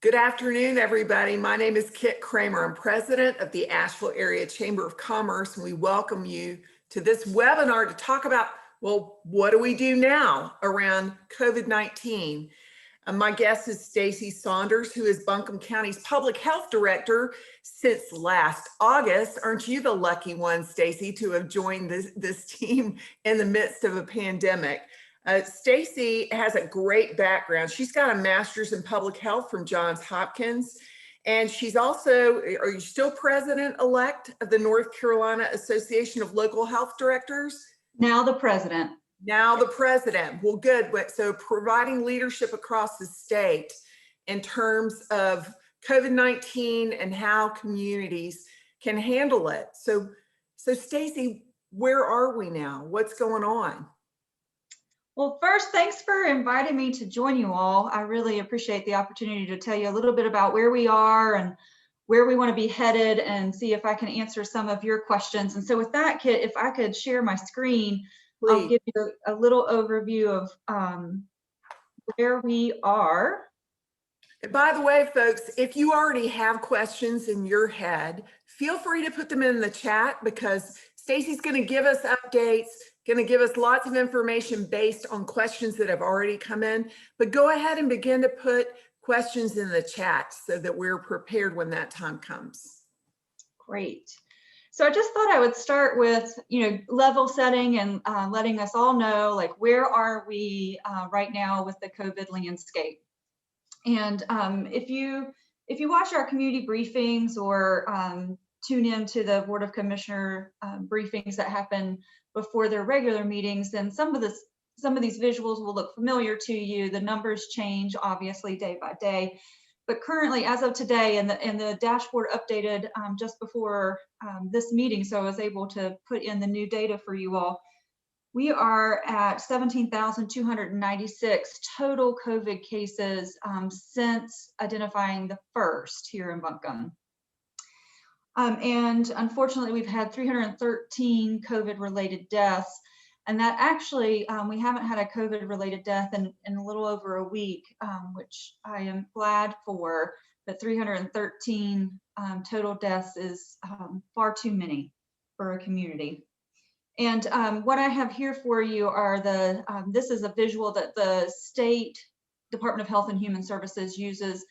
Good afternoon, everybody. My name is Kit Kramer. I'm president of the Asheville Area Chamber of Commerce, and we welcome you to this webinar to talk about, well, what do we do now around COVID-19? My guest is Stacy Saunders, who is Buncombe County's Public Health Director since last August. Aren't you the lucky one, Stacy, to have joined this team in the midst of a pandemic? Stacy has a great background. She's got a master's in public health from Johns Hopkins. And she's also, are you still president-elect of the North Carolina Association of Local Health Directors? Now the president. Now the president. Well, good. So providing leadership across the state in terms of COVID-19 and how communities can handle it. So Stacy, where are we now? What's going on? Well, first, thanks for inviting me to join you all. I really appreciate the opportunity to tell you a little bit about where we are and where we want to be headed and see if I can answer some of your questions. And so with that, Kit, if I could share my screen, please. I'll give you a little overview of where we are. And by the way, folks, if you already have questions in your head, feel free to put them in the chat because Stacy's going to give us updates, going to give us lots of information based on questions that have already come in. But go ahead and begin to put questions in the chat so that we're prepared when that time comes. Great. So I just thought I would start with, level setting and letting us all know, like, where are we right now with the COVID landscape? And if you watch our community briefings or tune into the Board of Commissioner briefings that happen before their regular meetings, then some of these visuals will look familiar to you. The numbers change obviously day by day, but currently, as of today, and the dashboard updated just before this meeting, so I was able to put in the new data for you all. We are at 17,296 total COVID cases since identifying the first here in Buncombe. And unfortunately, we've had 313 COVID-related deaths. And that actually, we haven't had a COVID-related death in a little over a week, which I am glad for. But 313 total deaths is far too many for a community. And what I have here for you are this is a visual that the State Department of Health and Human Services uses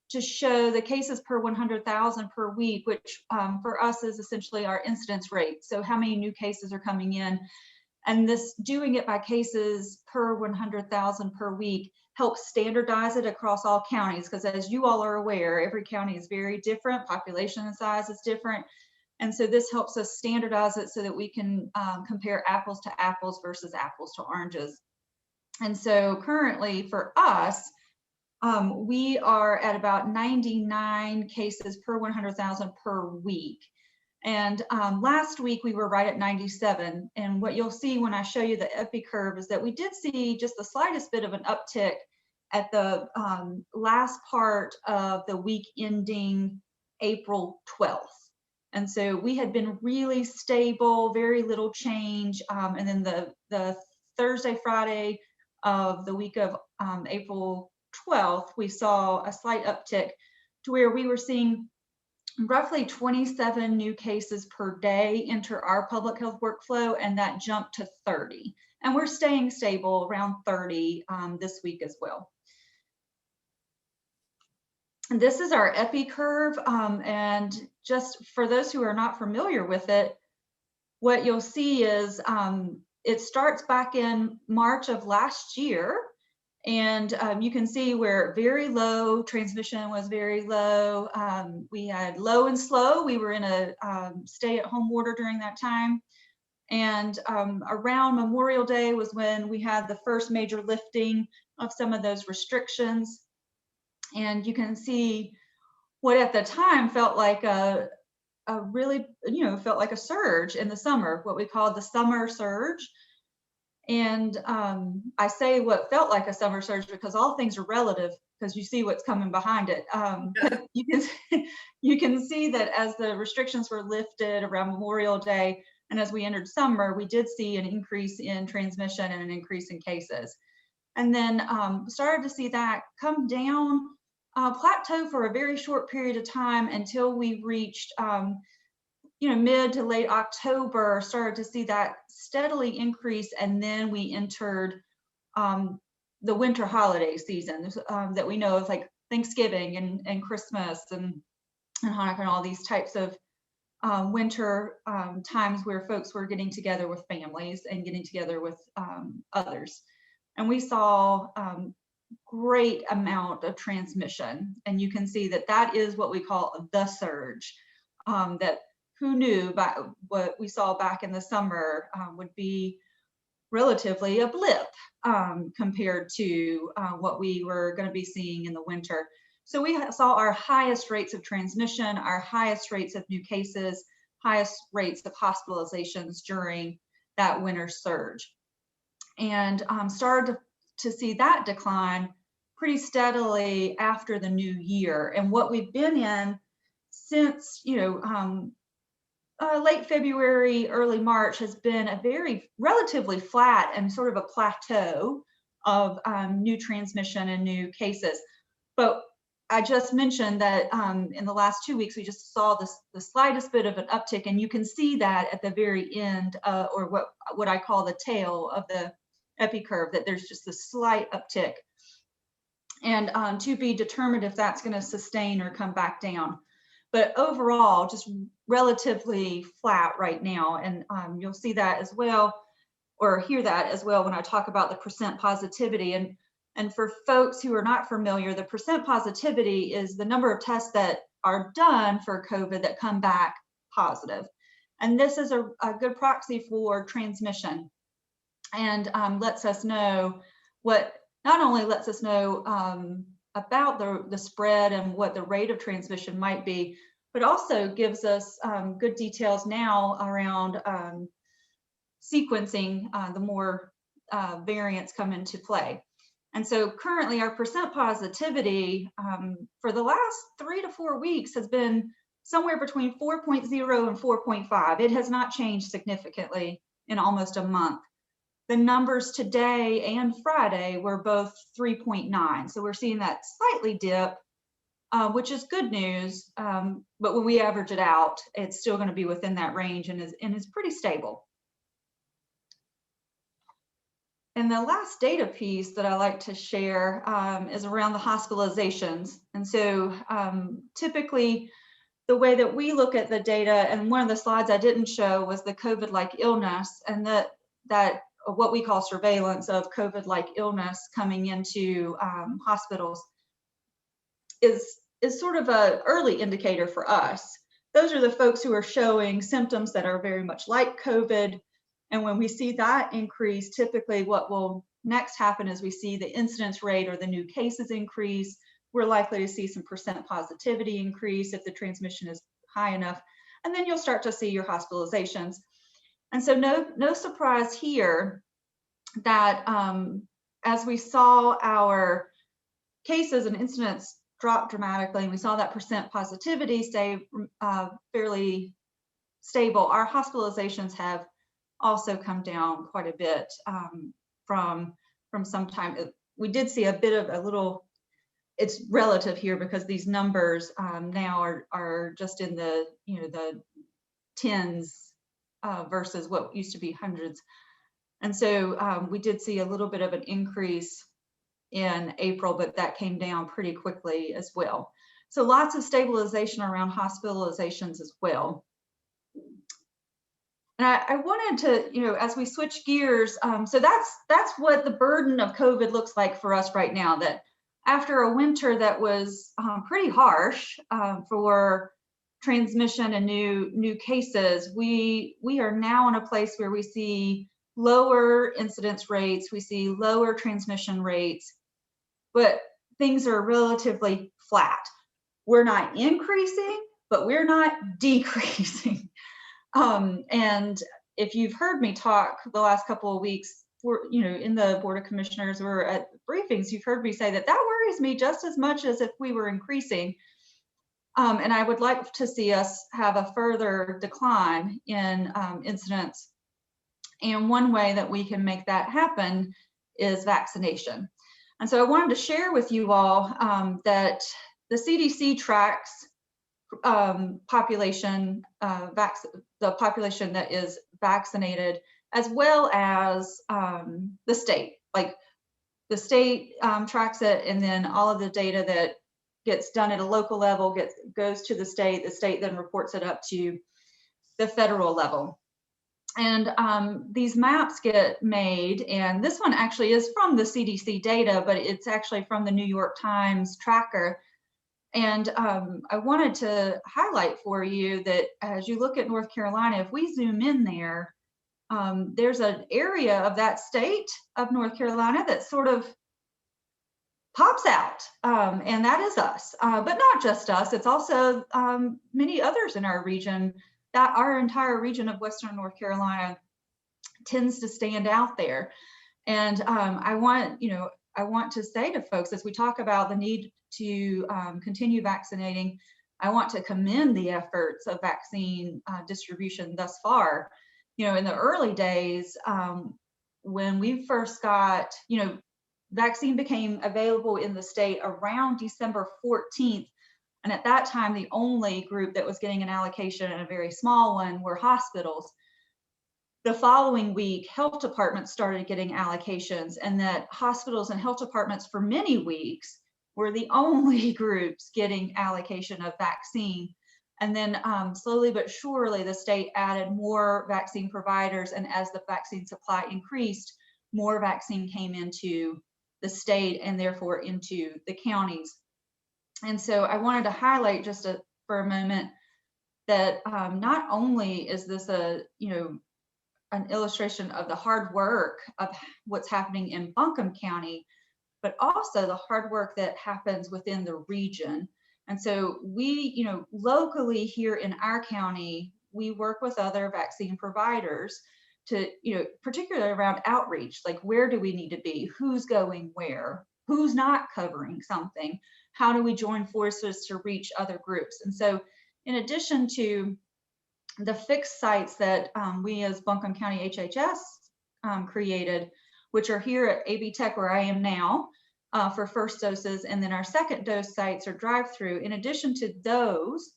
to show the cases per 100,000 per week, which for us is essentially our incidence rate. So how many new cases are coming in? And this doing it by cases per 100,000 per week helps standardize it across all counties, because as you all are aware, every county is very different, population size is different. And so this helps us standardize it so that we can compare apples to apples versus apples to oranges. And so currently for us, we are at about 99 cases per 100,000 per week. And last week we were right at 97. And what you'll see when I show you the Epi Curve is that we did see just the slightest bit of an uptick at the last part of the week ending April 12th. And so we had been really stable, very little change. And then the Thursday, Friday of the week of April 12th, we saw a slight uptick to where we were seeing roughly 27 new cases per day enter our public health workflow, and that jumped to 30. And we're staying stable around 30 this week as well. And this is our Epi Curve, and just for those who are not familiar with it, what you'll see is it starts back in March of last year. And you can see where very low, transmission was very low. We had low and slow. We were in a stay-at-home order during that time. And around Memorial Day was when we had the first major lifting of some of those restrictions. And you can see what at the time felt like a really, felt like a surge in the summer, what we called the summer surge. And I say what felt like a summer surge because all things are relative, because you see what's coming behind it. You can see that as the restrictions were lifted around Memorial Day and as we entered summer, we did see an increase in transmission and an increase in cases. And then started to see that come down plateau for a very short period of time until we reached mid to late October, started to see that steadily increase, and then we entered the winter holiday season that we know of, like Thanksgiving and Christmas and Hanukkah and all these types of winter times where folks were getting together with families and getting together with others. And we saw great amount of transmission. And you can see that that is what we call the surge. That who knew what we saw back in the summer would be relatively a blip compared to what we were going to be seeing in the winter. So we saw our highest rates of transmission, our highest rates of new cases, highest rates of hospitalizations during that winter surge, and started to see that decline pretty steadily after the new year. And what we've been in since, late February, early March has been a very relatively flat and sort of a plateau of new transmission and new cases. But I just mentioned that in the last 2 weeks, we just saw the slightest bit of an uptick, and you can see that at the very end, or what I call the tail of the Epi Curve, that there's just a slight uptick. And to be determined if that's going to sustain or come back down. But overall, just relatively flat right now. And you'll see that as well, or hear that as well when I talk about the percent positivity. And for folks who are not familiar, the percent positivity is the number of tests that are done for COVID that come back positive. And this is a good proxy for transmission, and lets us know not only lets us know about the spread and what the rate of transmission might be, but also gives us good details now around sequencing the more variants come into play. And so currently our percent positivity for the last 3 to 4 weeks has been somewhere between 4.0 and 4.5. It has not changed significantly in almost a month. The numbers today and Friday were both 3.9. So we're seeing that slightly dip, which is good news. But when we average it out, it's still going to be within that range and is pretty stable. And the last data piece that I like to share is around the hospitalizations. And so typically the way that we look at the data, and one of the slides I didn't show was the COVID-like illness, and that what we call surveillance of COVID-like illness coming into hospitals is sort of an early indicator for us. Those are the folks who are showing symptoms that are very much like COVID. And when we see that increase, typically what will next happen is we see the incidence rate or the new cases increase. We're likely to see some percent positivity increase if the transmission is high enough. And then you'll start to see your hospitalizations. And so no surprise here that as we saw our cases and incidents drop dramatically, and we saw that percent positivity stay fairly stable, our hospitalizations have also come down quite a bit from some time. We did see a bit of a little, it's relative here because these numbers now are just in the the tens versus what used to be hundreds. And so we did see a little bit of an increase in April, but that came down pretty quickly as well. So lots of stabilization around hospitalizations as well. And I wanted to, as we switch gears, so that's what the burden of COVID looks like for us right now, that after a winter that was pretty harsh for transmission and new cases, we are now in a place where we see lower incidence rates, we see lower transmission rates, but things are relatively flat. We're not increasing, but we're not decreasing. And if you've heard me talk the last couple of weeks, in the Board of Commissioners or at briefings, you've heard me say that worries me just as much as if we were increasing. And I would like to see us have a further decline in incidence. And one way that we can make that happen is vaccination. And so I wanted to share with you all that the CDC tracks population, the population that is vaccinated, as well as the state. Like the state tracks it, and then all of the data that gets done at a local level goes to the state. The state then reports it up to the federal level. And these maps get made, and this one actually is from the CDC data, but it's actually from the New York Times tracker. And I wanted to highlight for you that as you look at North Carolina, if we zoom in there, there's an area of that state of North Carolina that sort of pops out, and that is us, but not just us. It's also many others in our region. That our entire region of Western North Carolina tends to stand out there. And I want to say to folks, as we talk about the need to continue vaccinating, I want to commend the efforts of vaccine distribution thus far. In the early days, when we first got, vaccine became available in the state around December 14th. And at that time, the only group that was getting an allocation, and a very small one, were hospitals. The following week, health departments started getting allocations, and that hospitals and health departments for many weeks were the only groups getting allocation of vaccine. And then slowly but surely, the state added more vaccine providers, and as the vaccine supply increased, more vaccine came into the state and therefore into the counties. And so I wanted to highlight just for a moment that not only is this an illustration of the hard work of what's happening in Buncombe County, but also the hard work that happens within the region. And so we, locally here in our county, we work with other vaccine providers to, particularly around outreach, like where do we need to be, who's going where, who's not covering something, how do we join forces to reach other groups. And so in addition to the fixed sites that we as Buncombe County HHS created, which are here at AB Tech where I am now for first doses, and then our second dose sites are drive-through. In addition to those,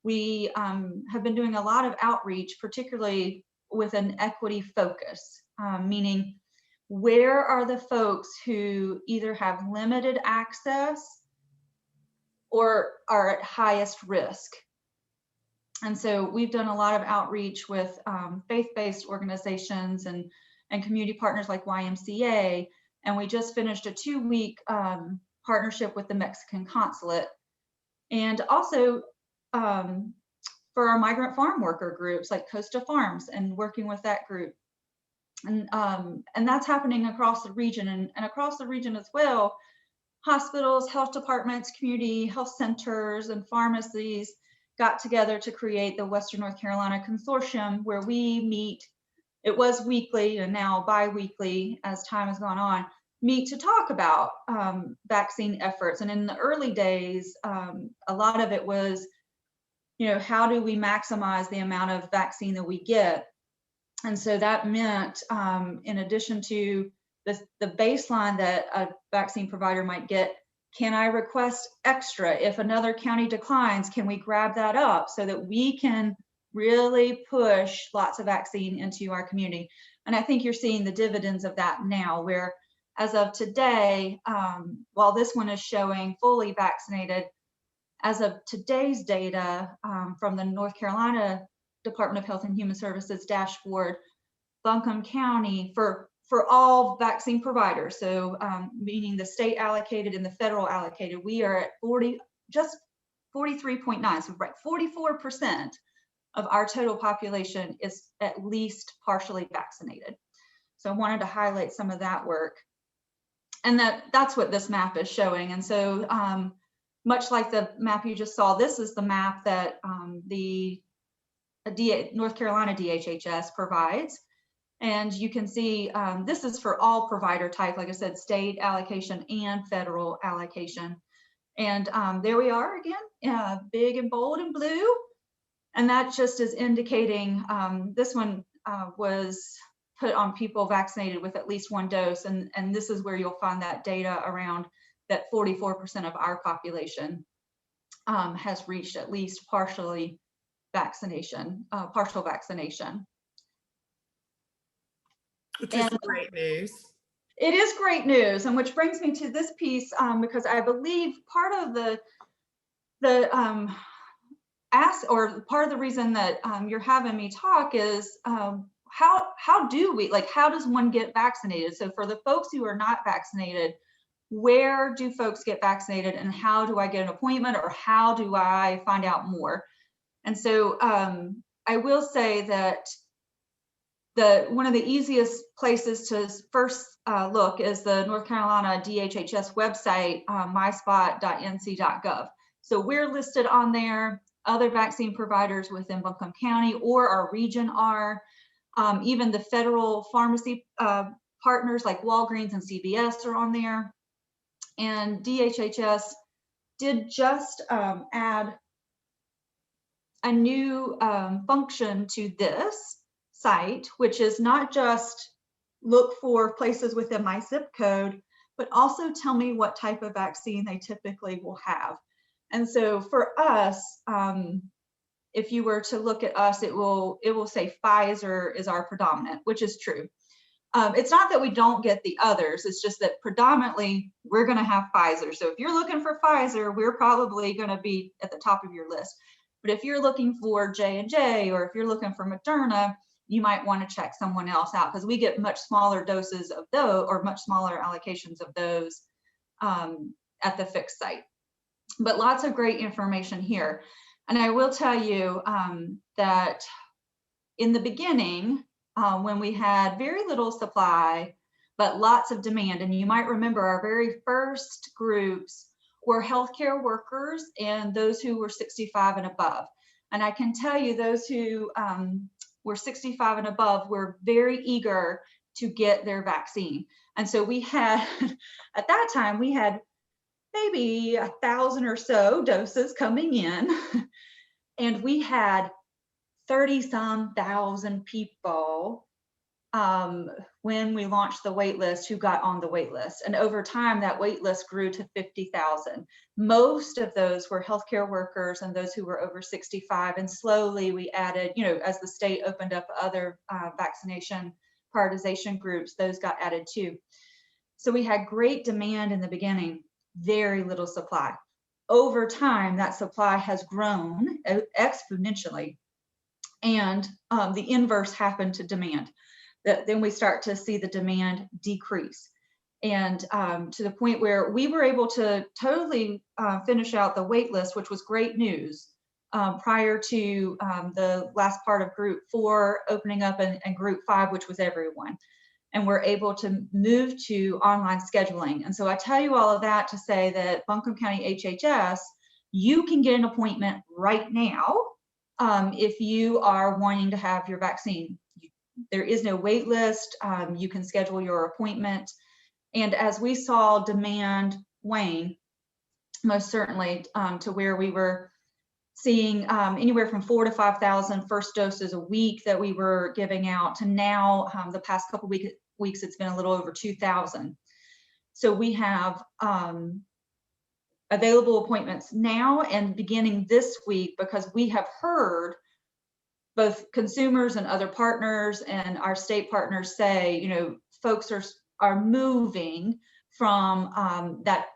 we have been doing a lot of outreach, particularly with an equity focus, meaning where are the folks who either have limited access or are at highest risk. And so we've done a lot of outreach with faith-based organizations and community partners like YMCA. And we just finished a 2-week partnership with the Mexican consulate. And also for our migrant farm worker groups like Costa Farms, and working with that group. And that's happening across the region, and across the region as well. Hospitals, health departments, community health centers, and pharmacies got together to create the Western North Carolina Consortium, where we meet. It was weekly and now bi-weekly as time has gone on, meet to talk about vaccine efforts. And in the early days, a lot of it was, how do we maximize the amount of vaccine that we get? And so that meant, in addition to the baseline that a vaccine provider might get, can I request extra? If another county declines, can we grab that up so that we can really push lots of vaccine into our community? And I think you're seeing the dividends of that now, where as of today, while this one is showing fully vaccinated, as of today's data from the North Carolina Department of Health and Human Services dashboard, Buncombe County, for all vaccine providers, so meaning the state allocated and the federal allocated, we are at 43.9, so right, 44% of our total population is at least partially vaccinated. So I wanted to highlight some of that work. And that's what this map is showing. And so much like the map you just saw, this is the map that the North Carolina DHHS provides. And you can see this is for all provider type, like I said, state allocation and federal allocation. And there we are again, big and bold and blue. And that just is indicating this one was put on people vaccinated with at least one dose. And this is where you'll find that data around that 44% of our population has reached at least partial vaccination. Which is great news. It is great news, and which brings me to this piece, because I believe part of the part of the reason that you're having me talk is how does one get vaccinated? So for the folks who are not vaccinated, where do folks get vaccinated, and how do I get an appointment, or how do I find out more? And so I will say that one of the easiest places to first look is the North Carolina DHHS website, myspot.nc.gov. So we're listed on there. Other vaccine providers within Buncombe County or our region are. Even the federal pharmacy partners like Walgreens and CVS are on there. And DHHS did just add a new function to this site, which is not just look for places within my zip code, but also tell me what type of vaccine they typically will have. And so for us, if you were to look at us, it will say Pfizer is our predominant, which is true. It's not that we don't get the others, it's just that predominantly we're going to have Pfizer. So if you're looking for Pfizer, we're probably going to be at the top of your list. But if you're looking for J&J, or if you're looking for Moderna, you might want to check someone else out, because we get much smaller doses of those, or much smaller allocations of those at the fixed site. But lots of great information here. And I will tell you that in the beginning, when we had very little supply, but lots of demand, and you might remember our very first groups were healthcare workers and those who were 65 and above. And I can tell you those who were 65 and above were very eager to get their vaccine. And so we had, at that time, we had maybe 1,000 or so doses coming in, and we had 30-some thousand people when we launched the wait list who got on the wait list. And over time, that wait list grew to 50,000. Most of those were healthcare workers and those who were over 65. And slowly we added, as the state opened up other vaccination prioritization groups, those got added too. So we had great demand in the beginning, very little supply. Over time, that supply has grown exponentially, and the inverse happened to demand. Then we start to see the demand decrease, and to the point where we were able to totally finish out the wait list, which was great news, prior to the last part of group 4 opening up, and group 5, which was everyone. And we're able to move to online scheduling. And so I tell you all of that to say that Buncombe County HHS, you can get an appointment right now if you are wanting to have your vaccine. There is no wait list. You can schedule your appointment. And as we saw demand wane, most certainly to where we were seeing anywhere from 4,000 to 5,000 first doses a week that we were giving out, to now the past couple weeks it's been a little over 2,000. So we have available appointments now and beginning this week, because we have heard both consumers and other partners and our state partners say, folks are moving from that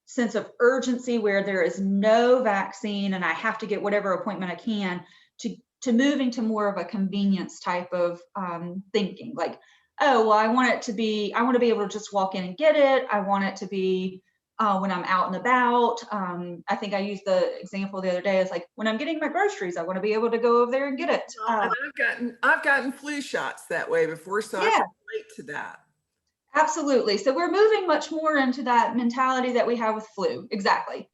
sense of urgency where there is no vaccine and I have to get whatever appointment I can, to moving to more of a convenience type of thinking. Like, oh, well, I want to be able to just walk in and get it. I want it to be when I'm out and about. I think I used the example the other day. It's like when I'm getting my groceries, I want to be able to go over there and get it. And I've gotten flu shots that way before, so I can relate to that. Absolutely. So we're moving much more into that mentality that we have with flu. Exactly.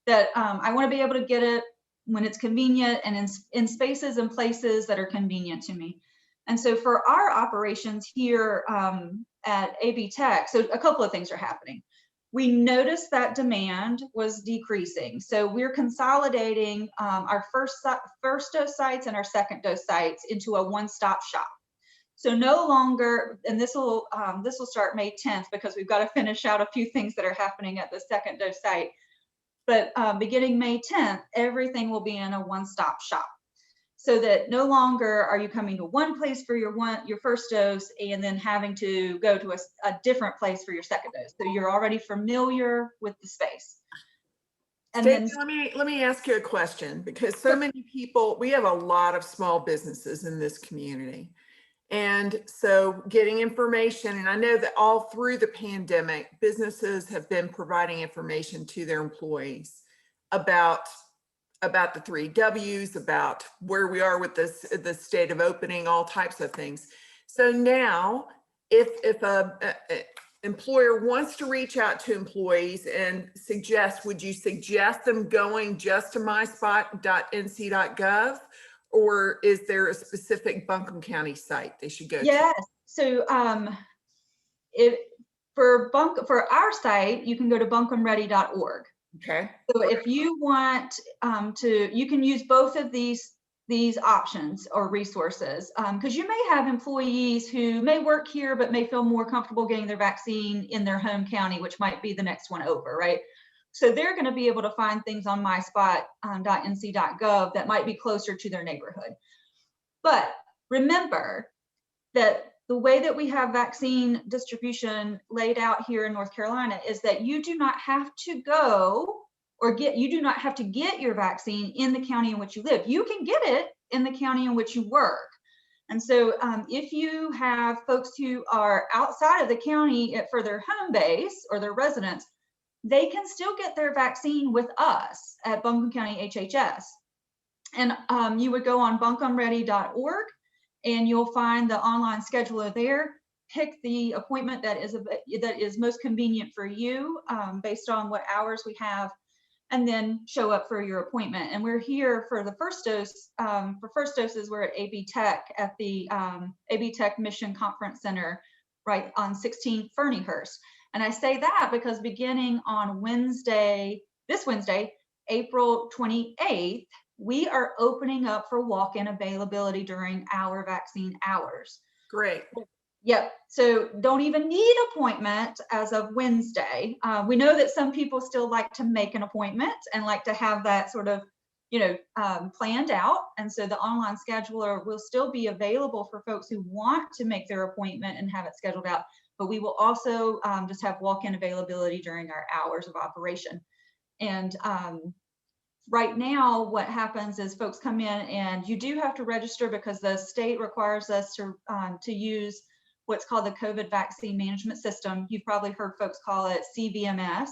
That I want to be able to get it when it's convenient and in spaces and places that are convenient to me. And so for our operations here at AB Tech, so a couple of things are happening. We noticed that demand was decreasing. So we're consolidating our first dose sites and our second dose sites into a one-stop shop. So no longer, and this will start May 10th, because we've got to finish out a few things that are happening at the second dose site. But beginning May 10th, everything will be in a one-stop shop. So that no longer are you coming to one place for your first dose and then having to go to a different place for your second dose. So you're already familiar with the space. And Stacey, then let me ask you a question, because so many people, we have a lot of small businesses in this community. And so getting information, and I know that all through the pandemic, businesses have been providing information to their employees about the 3 W's, about where we are with the state of opening, all types of things. So now, if a employer wants to reach out to employees and suggest, would you suggest them going just to myspot.nc.gov, or is there a specific Buncombe County site they should go to? yes, so for our site, you can go to buncombeready.org. Okay. So if you want you can use both of these options or resources, because you may have employees who may work here but may feel more comfortable getting their vaccine in their home county, which might be the next one over, right? So they're going to be able to find things on myspot.nc.gov that might be closer to their neighborhood. But remember that the way that we have vaccine distribution laid out here in North Carolina is that you do not have to go you do not have to get your vaccine in the county in which you live. You can get it in the county in which you work. And so if you have folks who are outside of the county for their home base or their residence, they can still get their vaccine with us at Buncombe County HHS. And you would go on buncombeready.org, and you'll find the online scheduler there. Pick the appointment that is most convenient for you based on what hours we have, and then show up for your appointment. And we're here for the first dose. For first doses, we're at AB Tech at the AB Tech Mission Conference Center, right on 16 Ferniehurst. And I say that because beginning on this Wednesday, April 28th, we are opening up for walk-in availability during our vaccine hours. Great. Yep. So don't even need an appointment as of Wednesday. We know that some people still like to make an appointment and like to have that sort of, planned out. And so the online scheduler will still be available for folks who want to make their appointment and have it scheduled out. But we will also just have walk-in availability during our hours of operation. And right now, what happens is folks come in, and you do have to register because the state requires us to use what's called the COVID Vaccine Management System. You've probably heard folks call it CVMS.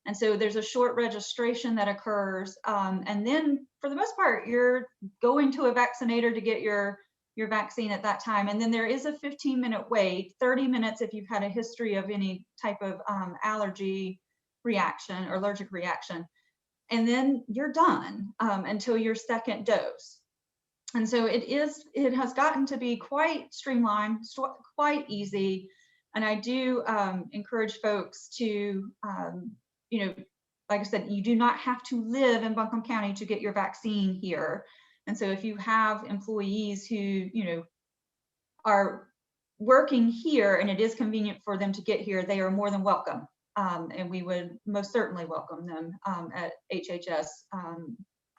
And so there's a short registration that occurs. And then for the most part, you're going to a vaccinator to get your vaccine at that time. And then there is a 15-minute wait, 30 minutes if you've had a history of any type of allergy reaction or allergic reaction. And then you're done until your second dose. And so it has gotten to be quite streamlined, quite easy. And I do encourage folks to, like I said, you do not have to live in Buncombe County to get your vaccine here. And so if you have employees who, are working here and it is convenient for them to get here, they are more than welcome. And we would most certainly welcome them at HHS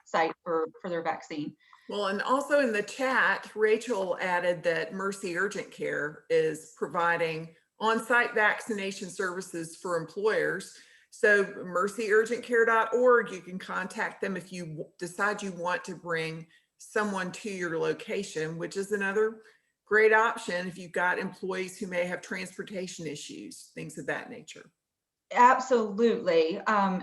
site for their vaccine. Well, and also in the chat, Rachel added that Mercy Urgent Care is providing on-site vaccination services for employers. So mercyurgentcare.org, you can contact them if you decide you want to bring someone to your location, which is another great option if you've got employees who may have transportation issues, things of that nature. Absolutely. I'm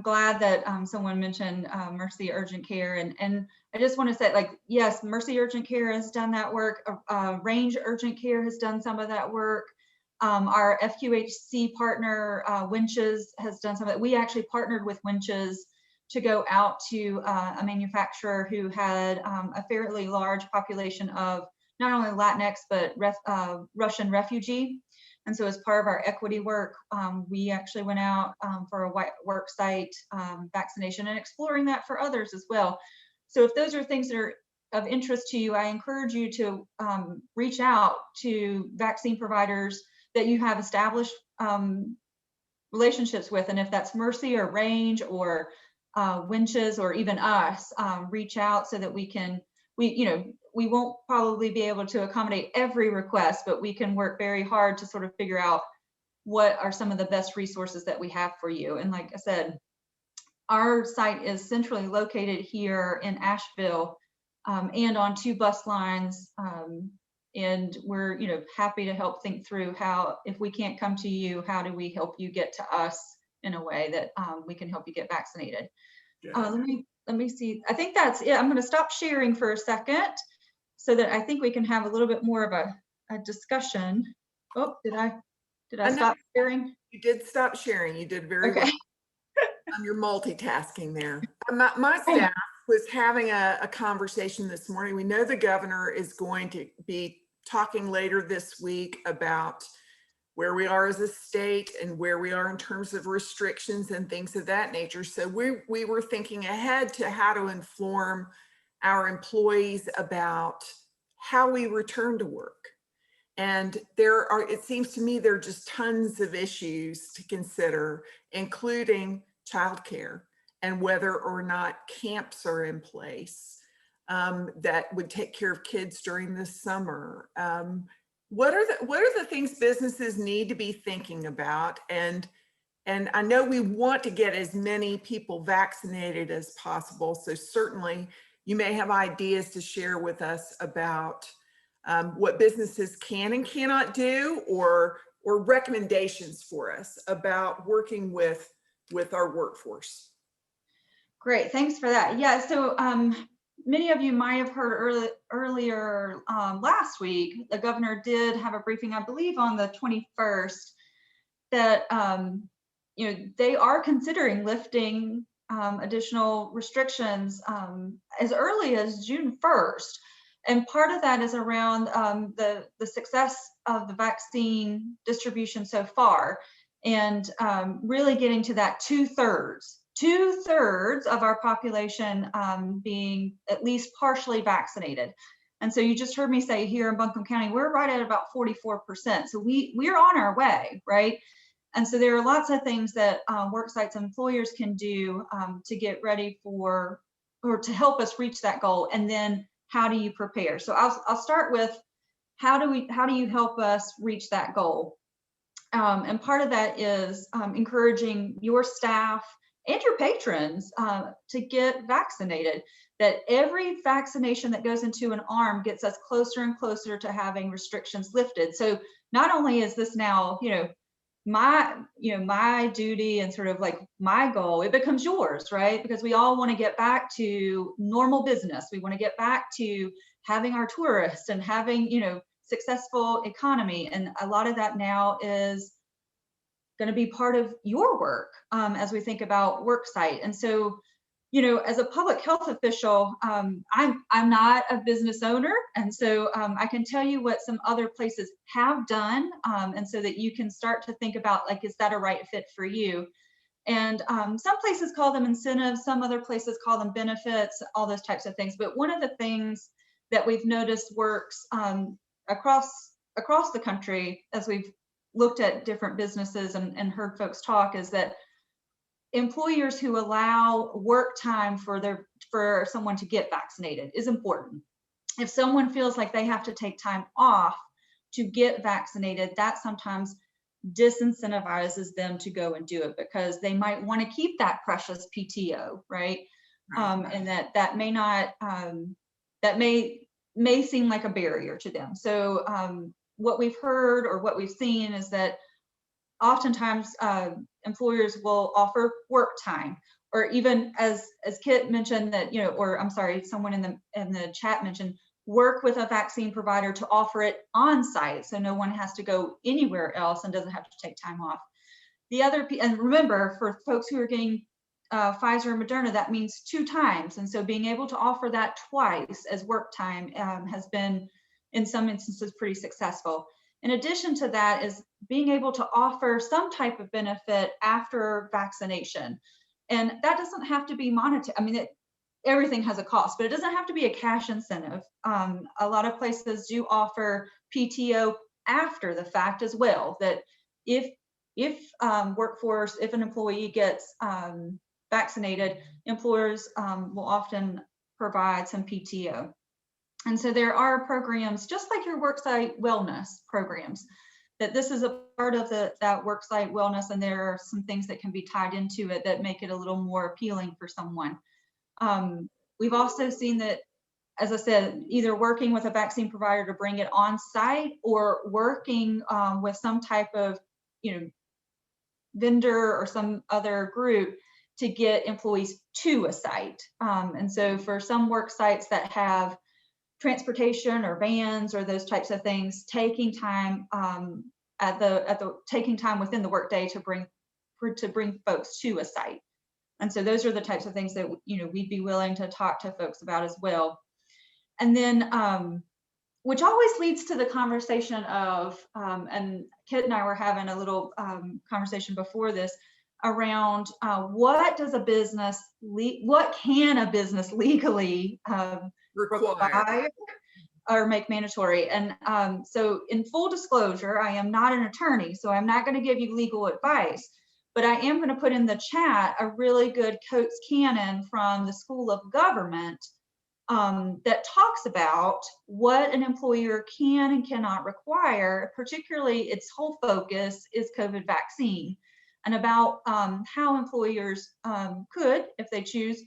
glad that someone mentioned Mercy Urgent Care, and I just want to say, yes, Mercy Urgent Care has done that work. Range Urgent Care has done some of that work. Our FQHC partner, Winches, has done some of that. We actually partnered with Winches to go out to a manufacturer who had a fairly large population of not only Latinx, but Russian refugee. And so as part of our equity work, we actually went out for a work site vaccination and exploring that for others as well. So if those are things that are of interest to you, I encourage you to reach out to vaccine providers that you have established relationships with. And if that's Mercy or Range or Winches or even us, reach out so that we won't probably be able to accommodate every request, but we can work very hard to sort of figure out what are some of the best resources that we have for you. And like I said, our site is centrally located here in Asheville, and on 2 bus lines. And we're, happy to help think through how, if we can't come to you, how do we help you get to us in a way that we can help you get vaccinated. Let me see. I think that's it. I'm going to stop sharing for a second so that I think we can have a little bit more of a discussion. Oh, did I stop sharing? You did stop sharing. You did very well. You're multitasking there. My staff was having a conversation this morning. We know the governor is going to be talking later this week about where we are as a state and where we are in terms of restrictions and things of that nature. So we were thinking ahead to how to inform our employees about how we return to work. And it seems to me there are just tons of issues to consider, including childcare and whether or not camps are in place that would take care of kids during the summer. What are the things businesses need to be thinking about? And I know we want to get as many people vaccinated as possible. So certainly you may have ideas to share with us about what businesses can and cannot do, or recommendations for us about working with our workforce. Great, thanks for that. Yeah, so many of you might have heard earlier last week, the governor did have a briefing, I believe on the 21st, that they are considering lifting additional restrictions as early as June 1st. And part of that is around the success of the vaccine distribution so far, and really getting to that 2/3 of our population being at least partially vaccinated. And so you just heard me say here in Buncombe County, we're right at about 44%. So we're on our way, right? And so there are lots of things that work sites and employers can do to get ready for, or to help us reach that goal. And then how do you prepare? So I'll start with how do you help us reach that goal? And part of that is encouraging your staff and your patrons to get vaccinated. That every vaccination that goes into an arm gets us closer and closer to having restrictions lifted. So not only is this now, my duty and sort of like my goal, it becomes yours, right? Because we all want to get back to normal business. We want to get back to having our tourists and having, successful economy. And a lot of that now is going to be part of your work as we think about work site. And so, as a public health official, I'm not a business owner. And so I can tell you what some other places have done. And so that you can start to think about, like, is that a right fit for you? And some places call them incentives, some other places call them benefits, all those types of things. But one of the things that we've noticed works across the country as we've looked at different businesses and heard folks talk is that employers who allow work time for someone to get vaccinated is important. If someone feels like they have to take time off to get vaccinated, that sometimes disincentivizes them to go and do it because they might want to keep that precious PTO, right? And that may not, that may seem like a barrier to them. So what we've heard or what we've seen is that oftentimes employers will offer work time, or even as Kit mentioned that, or I'm sorry, someone in the chat mentioned, work with a vaccine provider to offer it on site so no one has to go anywhere else and doesn't have to take time off. And remember, for folks who are getting Pfizer and Moderna, that means 2 times. And so being able to offer that twice as work time has been, in some instances, pretty successful. In addition to that is being able to offer some type of benefit after vaccination. And that doesn't have to be monetary. I mean, everything has a cost, but it doesn't have to be a cash incentive. A lot of places do offer PTO after the fact as well, that if workforce, if an employee gets vaccinated, employers will often provide some PTO. And so there are programs, just like your worksite wellness programs, that this is a part of that worksite wellness, and there are some things that can be tied into it that make it a little more appealing for someone. We've also seen that, as I said, either working with a vaccine provider to bring it on site, or working with some type of, vendor or some other group to get employees to a site. And so for some work sites that have transportation or vans or those types of things, taking time taking time within the workday to bring folks to a site. And so those are the types of things that we'd be willing to talk to folks about as well. And then which always leads to the conversation of, and Kit and I were having a little conversation before this around what can a business legally require or make mandatory. And so in full disclosure, I am not an attorney, so I'm not going to give you legal advice, but I am going to put in the chat a really good Coates Canon from the School of Government that talks about what an employer can and cannot require. Particularly, its whole focus is COVID vaccine, and about how employers could, if they choose,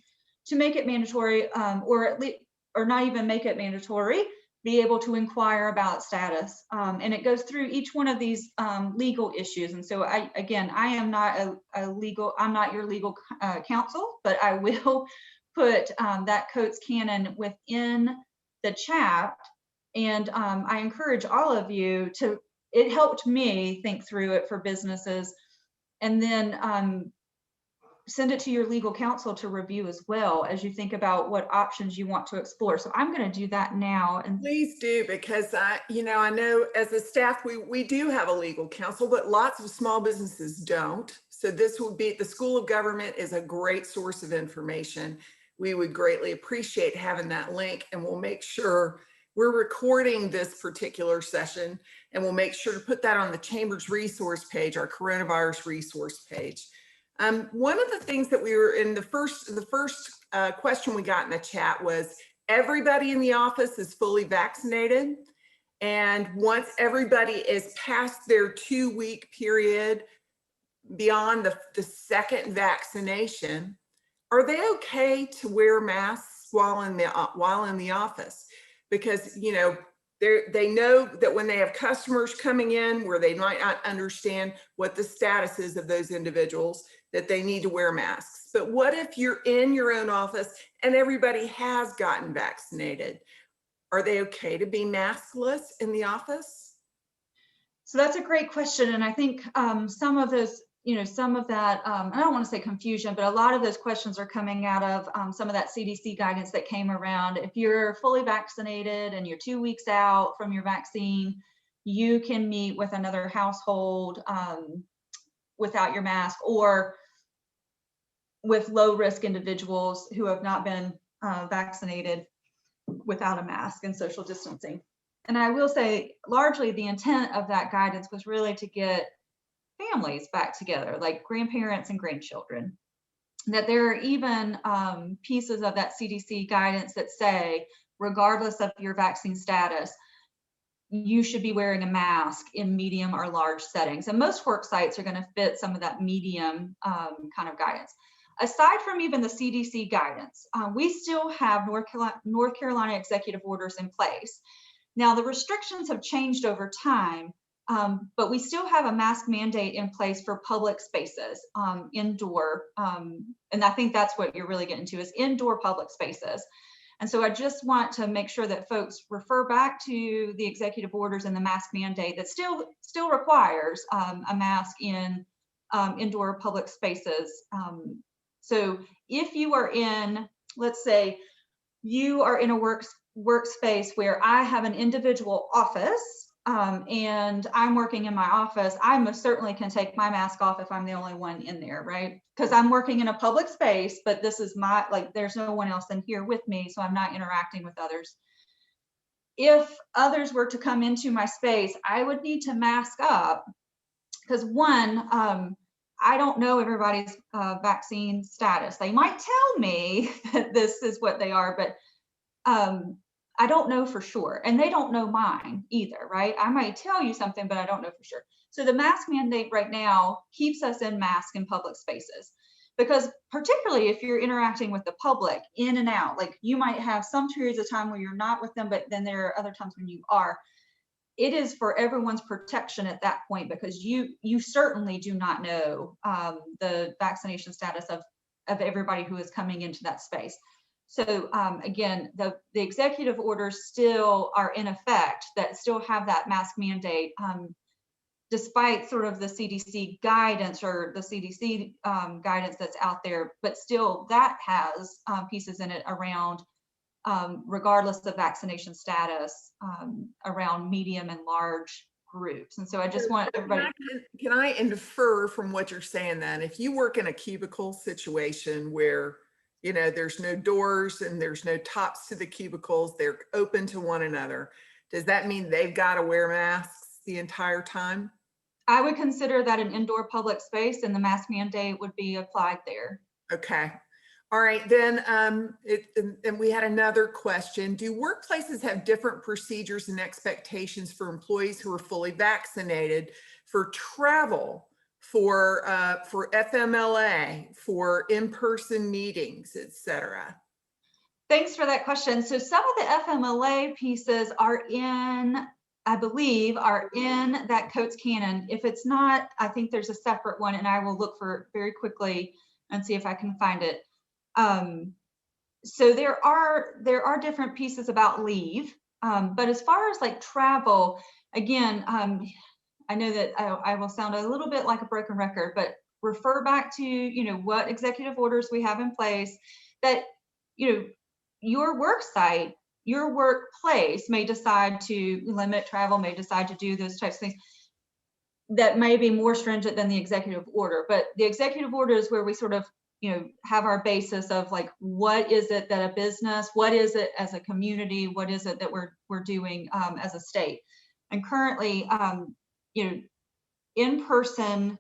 to make it mandatory, or at least, or not even make it mandatory, be able to inquire about status. And it goes through each one of these legal issues. And so I am not I'm not your legal counsel, but I will put that Coates Canon within the chat. And I encourage all of you to, it helped me think through it for businesses, and then send it to your legal counsel to review as well as you think about what options you want to explore. So I'm going to do that now. And please do, because I know as a staff, we do have a legal counsel, but lots of small businesses don't. So this would be, the School of Government is a great source of information. We would greatly appreciate having that link, and we'll make sure we're recording this particular session, and we'll make sure to put that on the Chamber's resource page, our coronavirus resource page. One of the things that we were in the first question we got in the chat was, everybody in the office is fully vaccinated. And once everybody is past their 2-week period beyond the second vaccination, are they okay to wear masks while in the office? Because they know that when they have customers coming in where they might not understand what the status is of those individuals, that they need to wear masks. But what if you're in your own office and everybody has gotten vaccinated? Are they okay to be maskless in the office? So that's a great question. And I think some of those, some of that, I don't want to say confusion, but a lot of those questions are coming out of some of that CDC guidance that came around. If you're fully vaccinated and you're 2 weeks out from your vaccine, you can meet with another household without your mask, or with low risk individuals who have not been vaccinated without a mask and social distancing. And I will say, largely the intent of that guidance was really to get families back together, like grandparents and grandchildren. That there are even pieces of that CDC guidance that say, regardless of your vaccine status, you should be wearing a mask in medium or large settings. And most work sites are going to fit some of that medium kind of guidance. Aside from even the CDC guidance, we still have North Carolina executive orders in place. Now, the restrictions have changed over time, but we still have a mask mandate in place for public spaces, indoor. And I think that's what you're really getting to, is indoor public spaces. And so I just want to make sure that folks refer back to the executive orders and the mask mandate that still requires a mask in indoor public spaces. So if you are in, let's say you are in a workspace where I have an individual office and I'm working in my office, I most certainly can take my mask off if I'm the only one in there, right? Because I'm working in a public space, but this is my, like, there's no one else in here with me, so I'm not interacting with others. If others were to come into my space, I would need to mask up because one, I don't know everybody's vaccine status. They might tell me that this is what they are, but I don't know for sure. And they don't know mine either, right? I might tell you something, but I don't know for sure. So the mask mandate right now keeps us in mask in public spaces. Because particularly if you're interacting with the public in and out, like you might have some periods of time where you're not with them, but then there are other times when you are. It is for everyone's protection at that point because you certainly do not know the vaccination status of everybody who is coming into that space. So again, the executive orders still are in effect that still have that mask mandate, despite sort of the CDC guidance or the CDC guidance that's out there, but still that has pieces in it around regardless of vaccination status, around medium and large groups. And so I just want everybody. Can I infer from what you're saying then, if you work in a cubicle situation where, you know, there's no doors and there's no tops to the cubicles, they're open to one another, does that mean they've got to wear masks the entire time? I would consider that an indoor public space and the mask mandate would be applied there. Okay. All right, then and we had another question. Do workplaces have different procedures and expectations for employees who are fully vaccinated for travel, for FMLA, for in-person meetings, et cetera? Thanks for that question. So some of the FMLA pieces are in, I believe, are in that Coates Canon. If it's not, I think there's a separate one and I will look for it very quickly and see if I can find it. So there are different pieces about leave, but as far as like travel, again, I know that I will sound a little bit like a broken record, but refer back to, you know, what executive orders we have in place that, you know, your work site, your workplace may decide to limit travel, may decide to do those types of things that may be more stringent than the executive order. But the executive order is where we sort of, you know, have our basis of like, what is it that a business, what is it as a community, what is it that we're doing as a state. And currently, you know, in-person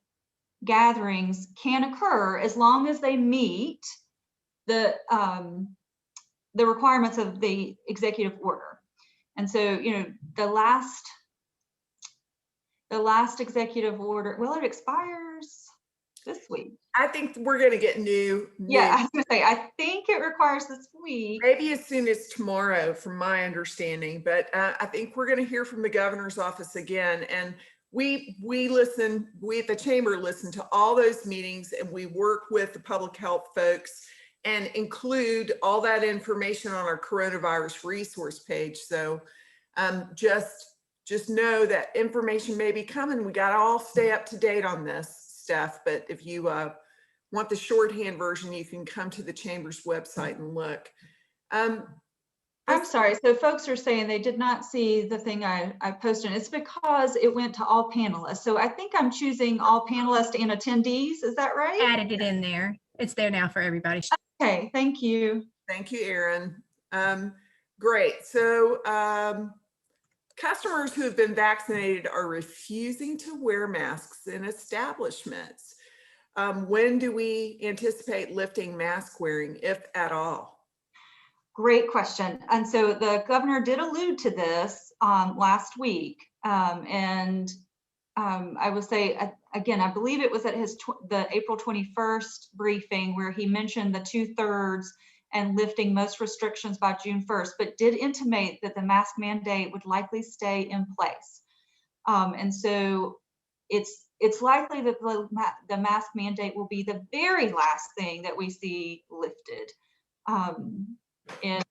gatherings can occur as long as they meet the requirements of the executive order. And so, you know, the last executive order, well, it expires this week. I think we're going to get new. Yeah, I was going to say, I think it requires this week. Maybe as soon as tomorrow, from my understanding, but I think we're going to hear from the governor's office again. And we at the chamber listen to all those meetings and we work with the public health folks and include all that information on our coronavirus resource page. So just know that information may be coming. We got to all stay up to date on this stuff. But if you want the shorthand version, you can come to the chamber's website and look. I'm sorry. So folks are saying they did not see the thing I posted. It's because it went to all panelists. So I think I'm choosing all panelists and attendees. Is that right? Added it in there. It's there now for everybody. Okay, thank you. Thank you, Erin. Great. So customers who have been vaccinated are refusing to wear masks in establishments. When do we anticipate lifting mask wearing, if at all? Great question. And so the governor did allude to this last week. I will say, again, I believe it was at the April 21st briefing where he mentioned the 2/3 and lifting most restrictions by June 1st, but did intimate that the mask mandate would likely stay in place. And so it's likely that the mask mandate will be the very last thing that we see lifted. And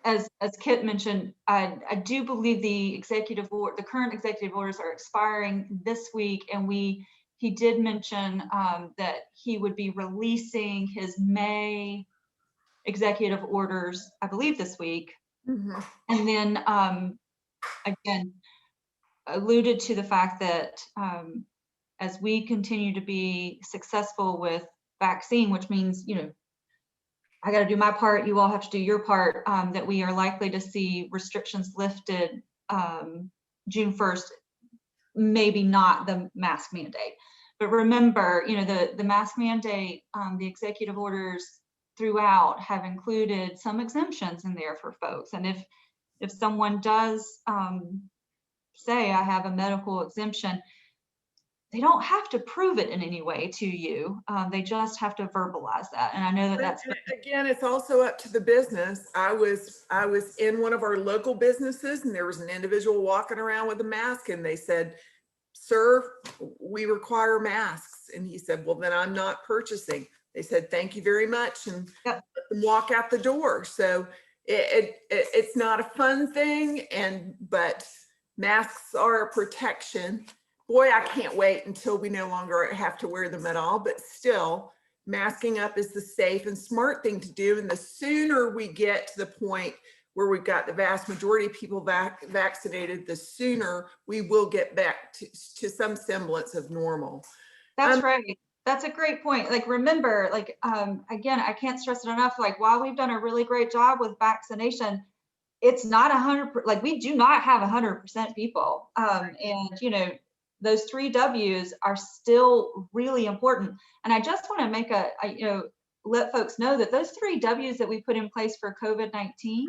as Kit mentioned, I do believe the current executive orders are expiring this week, and he did mention that he would be releasing his May executive orders, I believe this week. Mm-hmm. And then again, alluded to the fact that as we continue to be successful with vaccine, which means, I got to do my part, you all have to do your part, that we are likely to see restrictions lifted June 1st, maybe not the mask mandate. But remember, the mask mandate, the executive orders throughout have included some exemptions in there for folks. And if someone does say, I have a medical exemption, they don't have to prove it in any way to you. They just have to verbalize that. And I know that that's again, it's also up to the business. I was in one of our local businesses, and there was an individual walking around with a mask, and they said, "Sir, we require masks." And he said, "Well, then I'm not purchasing." They said, "Thank you very much," and Yep. let them walk out the door. So it's not a fun thing, but masks are a protection. Boy, I can't wait until we no longer have to wear them at all, but still, masking up is the safe and smart thing to do. And the sooner we get to the point where we've got the vast majority of people vaccinated, the sooner we will get back to some semblance of normal. That's right. That's a great point. Like, remember, like, again, I can't stress it enough. Like, while we've done a really great job with vaccination, it's not 100%, like, we do not have 100% people. And, those 3 W's are still really important. And I just want to make let folks know that those 3 W's that we put in place for COVID-19